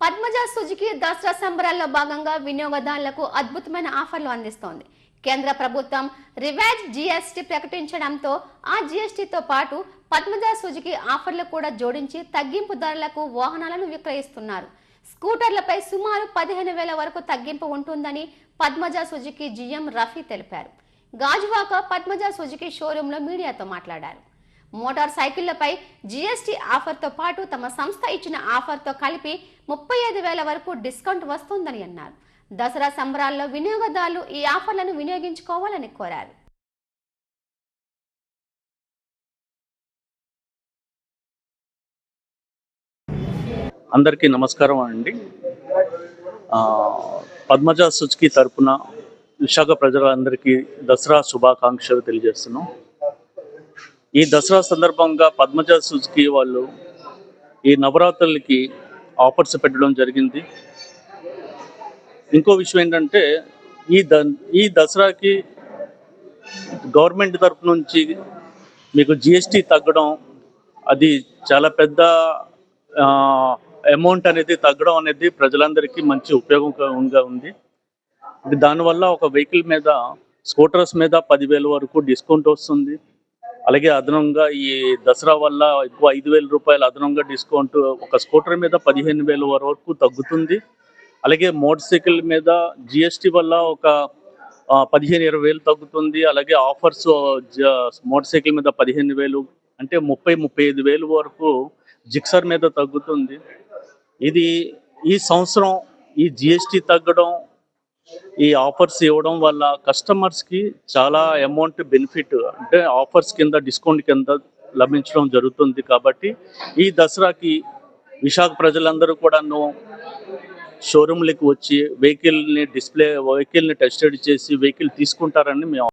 Padmaja Suzuki Dasara సంబరాల్లో భాగంగా వినియోగదారులకు అద్భుతమైన ఆఫర్లు అందిస్తోంది. కేంద్ర ప్రభుత్వం రివాజ్ జీఎస్టీ ప్రకటించడంతో ఆ జీఎస్టీతో పాటు పద్మజ సుజుకి ఆఫర్లు కూడా జోడించి తగ్గింపు ధరలకు వాహనాలను విక్రయిస్తున్నారు. స్కూటర్లపై సుమారు 15,000 వరకు తగ్గింపు ఉంటుందని పద్మజ సుజుకి జీఎం రఫీ తెలిపారు. గాజువాక పద్మజ సుజుకి షోరూంలో మీడియాతో మాట్లాడారు. మోటార్ సైకిళ్లపై జీఎస్టీ ఆఫర్తో పాటు తమ సంస్థ ఇచ్చిన ఆఫర్తో కలిపి 35,000 వరకు డిస్కౌంట్ వస్తుందని అన్నారు. దసరా సంబరాల్లో వినియోగదారులు ఈ ఆఫర్లను వినియోగించుకోవాలని కోరారు. అందరికీ నమస్కారం అండి. పద్మజ సుజుకి తరపున విశాఖ ప్రజలందరికీ దసరా శుభాకాంక్షలు తెలియజేస్తున్నాం. ఈ దసరా సందర్భంగా పద్మజ సుజుకి వాళ్ళు ఈ నవరాత్రులకి ఆఫర్స్ పెట్టడం జరిగింది. ఇంకో విషయం ఏంటంటే ఈ దసరాకి గవర్నమెంట్ తరపు నుంచి మీకు జిఎస్టీ తగ్గడం, అది చాలా పెద్ద అమౌంట్ అనేది తగ్గడం అనేది ప్రజలందరికీ మంచి ఉపయోగంగా ఉంది. దానివల్ల ఒక వెహికల్ మీద, స్కూటర్స్ మీద 10,000 వరకు డిస్కౌంట్ వస్తుంది. అలాగే అదనంగా ఈ దసరా వల్ల ఎక్కువ 5,000 రూపాయలు అదనంగా డిస్కౌంట్ ఒక స్కూటర్ మీద 15,000 వరకు తగ్గుతుంది. అలాగే మోటార్ సైకిల్ మీద జిఎస్టీ వల్ల ఒక 15,000-20,000 తగ్గుతుంది. అలాగే ఆఫర్స్ మోటార్ సైకిల్ మీద 15,000 అంటే 30,000-35,000 వరకు జిక్సర్ మీద తగ్గుతుంది. ఇది ఈ సంవత్సరం ఈ జిఎస్టీ తగ్గడం, ఈ ఆఫర్స్ ఇవ్వడం వల్ల కస్టమర్స్కి చాలా అమౌంట్ బెనిఫిట్, అంటే ఆఫర్స్ కింద, డిస్కౌంట్ కింద లభించడం జరుగుతుంది. కాబట్టి ఈ దసరాకి విశాఖ ప్రజలందరూ కూడాను షోరూమ్లకు వచ్చి వెహికల్ని టెస్ట్ రైడ్ చేసి వెహికల్ తీసుకుంటారని మేము